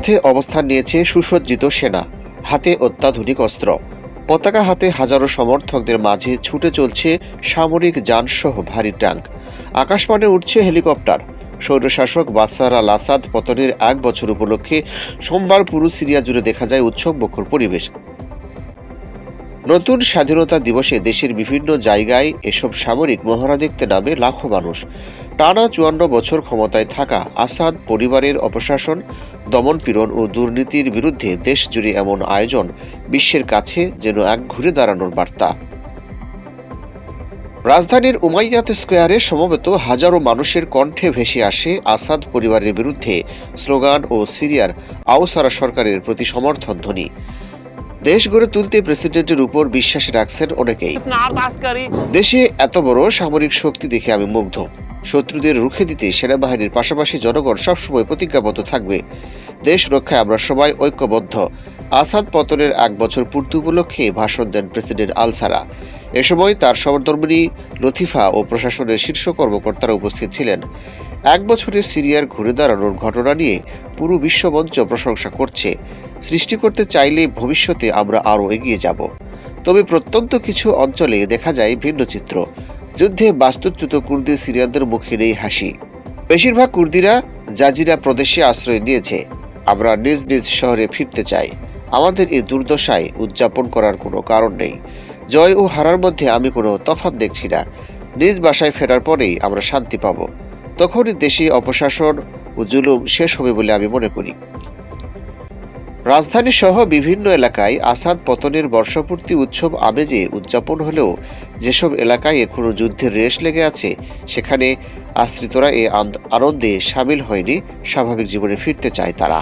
রাজপথে অবস্থান নিয়েছে সুসজ্জিত সেনা, হাতে অত্যাধুনিক অস্ত্র। পতাকা হাতে হাজারো সমর্থকদের মাঝে ছুটে চলছে সামরিক যানসহ ভারী ট্যাঙ্ক। আকাশপানে উঠছে হেলিকপ্টার। স্বৈরশাসক বাশার আল আসাদ পতনের 1 বছর উপলক্ষে সোমবার পুরো সিরিয়া জুড়ে দেখা যায় উৎসবমুখর পরিবেশ। নতুন স্বাধীনতা দিবসে দেশের বিভিন্ন জায়গায় এসব সামরিক মহড়া দেখতে নামে লাখো মানুষ। টানা 54 বছর ক্ষমতায় থাকা আসাদ পরিবারের অপশাসন, দমনপীড়ন ও দুর্নীতির বিরুদ্ধে দেশ জুড়ে এমন আয়োজন বিশ্বের কাছে যেন এক ঘুরে দাঁড়ানোর বার্তা। রাজধানীর উমাইয়াত স্কোয়ারে সমবেত হাজারো মানুষের কণ্ঠে ভেসে আসে আসাদ পরিবারের বিরুদ্ধে স্লোগান ও সিরিয়ার আওসারা সরকারের প্রতি সমর্থন ধ্বনি। দেশ গড়ে তুলতে প্রেসিডেন্টের উপর বিশ্বাস রাখছেন অনেকেই। দেশে এত বড় সামরিক শক্তি দেখে আমি মুগ্ধ। শত্রুদের রুখে দিতে সেনাবাহিনীর পাশাপাশি জনগণ সবসময় প্রতিজ্ঞাবদ্ধ থাকবে। দেশ রক্ষায় আমরা সবাই ঐক্যবদ্ধ। আসাদ পতনের 1 বছর পূর্তি উপলক্ষে ভাষণ দেন প্রেসিডেন্ট আল সারা। এ সময় তার সহধর্মিণী লতিফা ও প্রশাসনের শীর্ষ কর্মকর্তারা উপস্থিত ছিলেন। 1 বছরে সিরিয়ার ঘুরে দাঁড়ানোর ঘটনা নিয়ে পুরো বিশ্বমঞ্চ প্রশংসা করছে। সৃষ্টি করতে চাইলে ভবিষ্যতে আমরা আরও এগিয়ে যাব। তবে প্রত্যন্ত কিছু অঞ্চলে দেখা যায় ভিন্ন চিত্র। যুদ্ধে বাস্তুচ্যুত কুর্দি সিরিয়ানদের মুখে নেই হাসি। বেশিরভাগ কুর্দিরা জাজিরা প্রদেশে আশ্রয় নিয়েছে। আমরা নিজ নিজ শহরে ফিরতে চাই। আমাদের এই দুর্দশায় উদযাপন করার কোনো কারণ নেই। জয় ও হারার মধ্যে আমি কোনো তফাৎ দেখছি না। নিজ বাসায় ফেরার পরেই আমরা শান্তি পাব। তখনই দেশে অপশাসন ও জুলুম শেষ হবে বলে আমি মনে করি। রাজধানী সহ বিভিন্ন এলাকায় আসাদ পতনের বর্ষপূর্তি উৎসব আমেজে উদযাপন হলেও যেসব এলাকায় এখনো যুদ্ধের রেশ লেগে আছে সেখানে আশ্রিতরা এই আনন্দে সামিল হয়নি। স্বাভাবিক জীবনে ফিরতে চায় তারা।